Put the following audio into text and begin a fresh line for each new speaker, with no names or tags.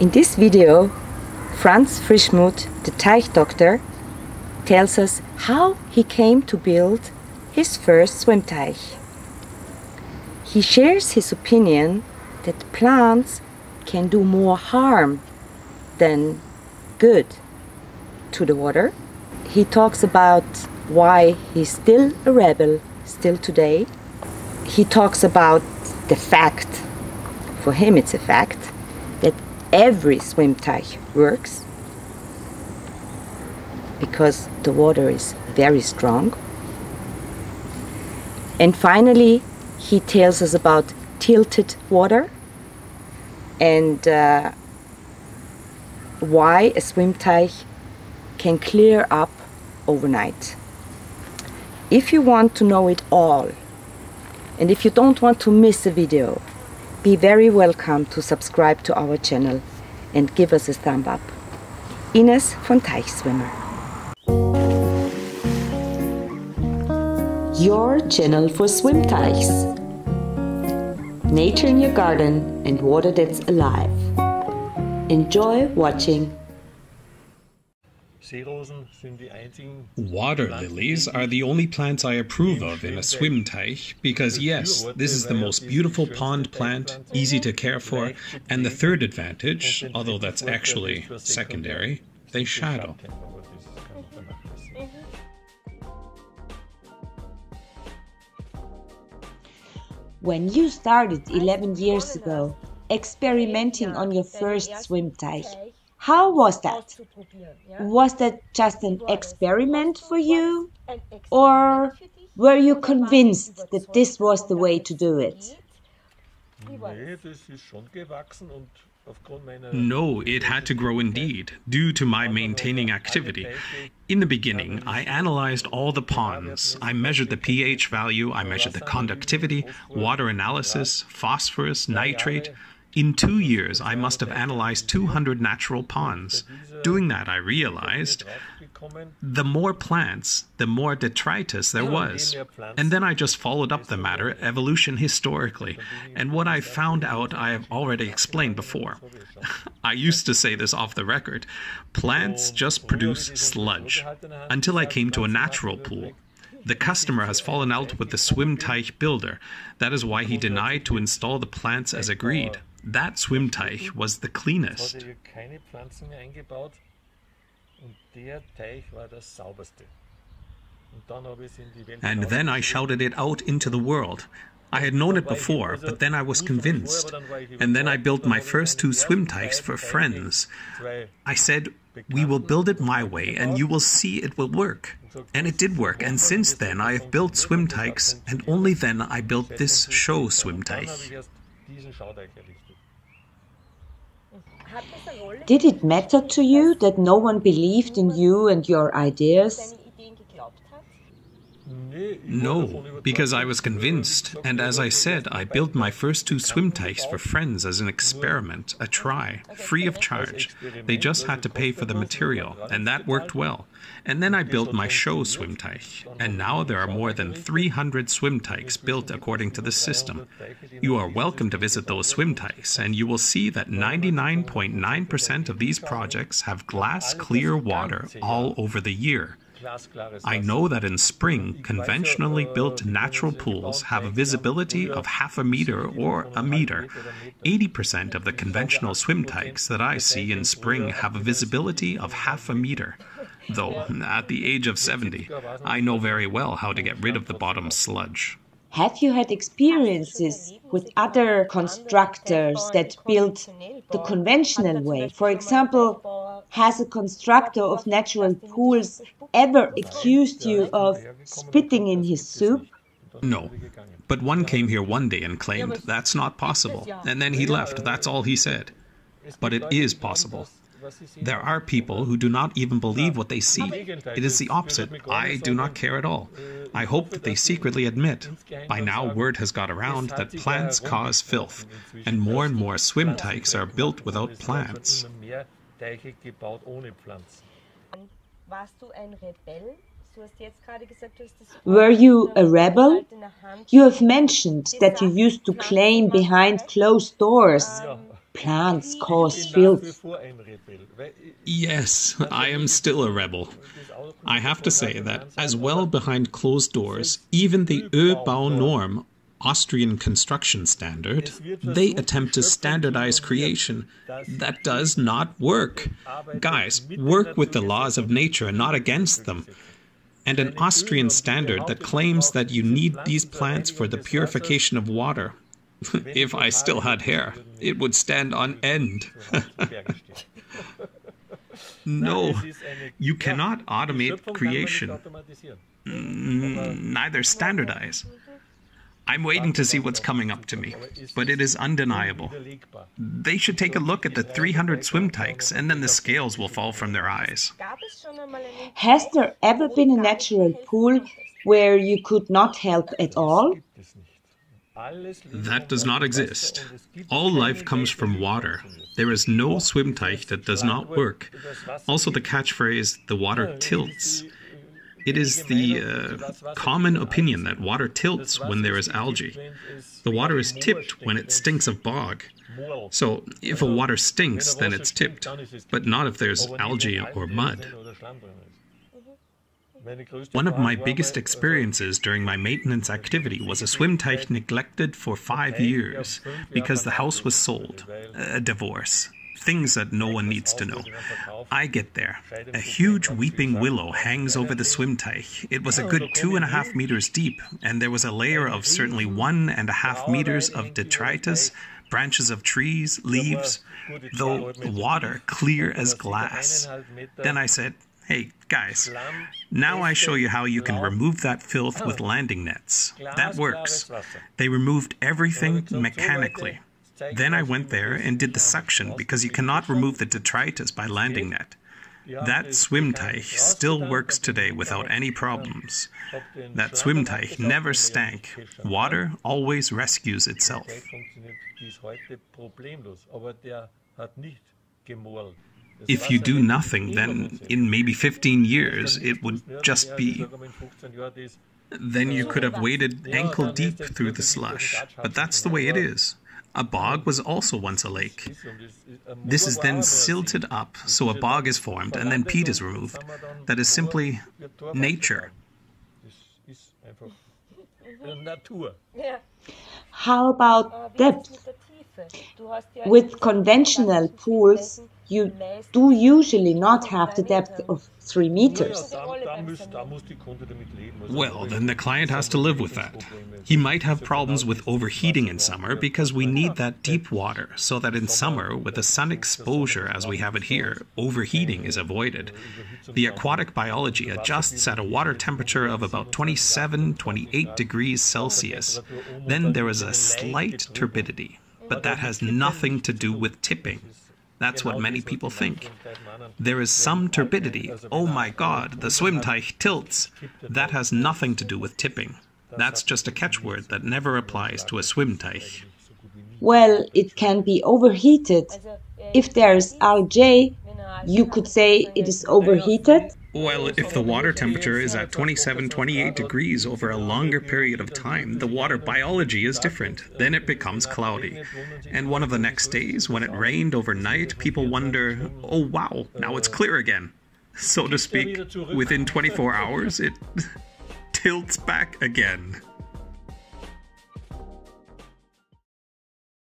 In this video, Franz Frischmuth, the Teichdoctor, tells us how he came to build his first swimteich. He shares his opinion that plants can do more harm than good to the water. He talks about why he's still a rebel, still today. He talks about the fact, for him it's a fact, that every swimteich works because the water is very strong. And finally, he tells us about tilted water and why a swimteich can clear up overnight. If you want to know it all, and if you don't want to miss a video, be very welcome to subscribe to our channel and give us a thumb up. Ines von TEICHSWIMMER. Your channel for swimteichs. Nature in your garden and water that's alive. Enjoy watching.
Water lilies are the only plants I approve of in a swimteich because yes, this is the most beautiful pond plant, easy to care for, and the third advantage, although that's actually secondary, they shadow.
When you started 11 years ago, experimenting on your first swimteich, how was that? Was that just an experiment for you? Or were you convinced that this was the way to do it?
No, it had to grow indeed, due to my maintaining activity. In the beginning, I analyzed all the ponds. I measured the pH value, I measured the conductivity, water analysis, phosphorus, nitrate. In 2 years, I must have analyzed 200 natural ponds. Doing that, I realized the more plants, the more detritus there was. And then I just followed up the matter, evolution historically. And what I found out, I have already explained before. I used to say this off the record. Plants just produce sludge. Until I came to a natural pool. The customer has fallen out with the swimteich builder. That is why he denied to install the plants as agreed. That swimteich was the cleanest. And then I shouted it out into the world. I had known it before, but then I was convinced. And then I built my first 2 swimteichs for friends. I said, we will build it my way and you will see it will work. And it did work, and since then I have built swimteichs, and only then I built this show swimteich.
Did it matter to you that no one believed in you and your ideas?
No, because I was convinced, and as I said, I built my first 2 swimteichs for friends as an experiment, a try, free of charge. They just had to pay for the material, and that worked well. And then I built my show swimteich, and now there are more than 300 swimteichs built according to the system. You are welcome to visit those swimteichs, and you will see that 99.9% of these projects have glass clear water all over the year. I know that in spring, conventionally built natural pools have a visibility of half a meter or a meter. 80% of the conventional swimteichs that I see in spring have a visibility of half a meter. Though, at the age of 70, I know very well how to get rid of the bottom sludge.
Have you had experiences with other constructors that built the conventional way? For example, has a constructor of natural pools ever accused you of spitting in his soup?
No, but one came here one day and claimed that's not possible, and then he left, that's all he said. But it is possible. There are people who do not even believe what they see. It is the opposite. I do not care at all. I hope that they secretly admit. By now, word has got around that plants cause filth, and more swimteichs are built without plants.
Were you a rebel? You have mentioned that you used to claim behind closed doors. plants cause filth.
Yes, I am still a rebel. I have to say that, as well behind closed doors, even the ÖBau norm, Austrian construction standard, they attempt to standardize creation. That does not work. Guys, work with the laws of nature and not against them. And an Austrian standard that claims that you need these plants for the purification of water. If I still had hair, it would stand on end. No, you cannot automate creation. Neither standardize. I'm waiting to see what's coming up to me, but it is undeniable. They should take a look at the 300 swimmteichs, and then the scales will fall from their eyes.
Has there ever been a natural pool where you could not help at all?
That does not exist. All life comes from water. There is no swimteich that does not work. Also the catchphrase, the water tilts. It is the common opinion that water tilts when there is algae. The water is tipped when it stinks of bog. So if a water stinks, then it's tipped, but not if there's algae or mud. One of my biggest experiences during my maintenance activity was a swimteich neglected for 5 years because the house was sold. A divorce. Things that no one needs to know. I get there. A huge weeping willow hangs over the swimteich. It was a good 2.5 meters deep, and there was a layer of certainly 1.5 meters of detritus, branches of trees, leaves, though water clear as glass. Then I said, "Hey, guys, now I show you how you can remove that filth with landing nets." That works. They removed everything mechanically. Then I went there and did the suction because you cannot remove the detritus by landing net. That swimteich still works today without any problems. That swimteich never stank. Water always rescues itself. If you do nothing, then in maybe 15 years it would just be... Then you could have waded ankle deep through the slush. But that's the way it is. A bog was also once a lake. This is then silted up, so a bog is formed, and then peat is removed. That is simply nature.
How about depth? With conventional pools, you do usually not have the depth of 3 meters.
Well, then the client has to live with that. He might have problems with overheating in summer because we need that deep water, so that in summer, with the sun exposure as we have it here, overheating is avoided. The aquatic biology adjusts at a water temperature of about 27, 28 degrees Celsius. Then there is a slight turbidity, but that has nothing to do with tipping. That's what many people think. There is some turbidity. Oh my God, the swimteich tilts. That has nothing to do with tipping. That's just a catchword that never applies to a swimteich.
Well, it can be overheated. If there's algae, you could say it is overheated.
Well, if the water temperature is at 27, 28 degrees over a longer period of time, the water biology is different. Then it becomes cloudy. And one of the next days, when it rained overnight, people wonder, oh wow, now it's clear again. So to speak, within 24 hours, it tilts back again.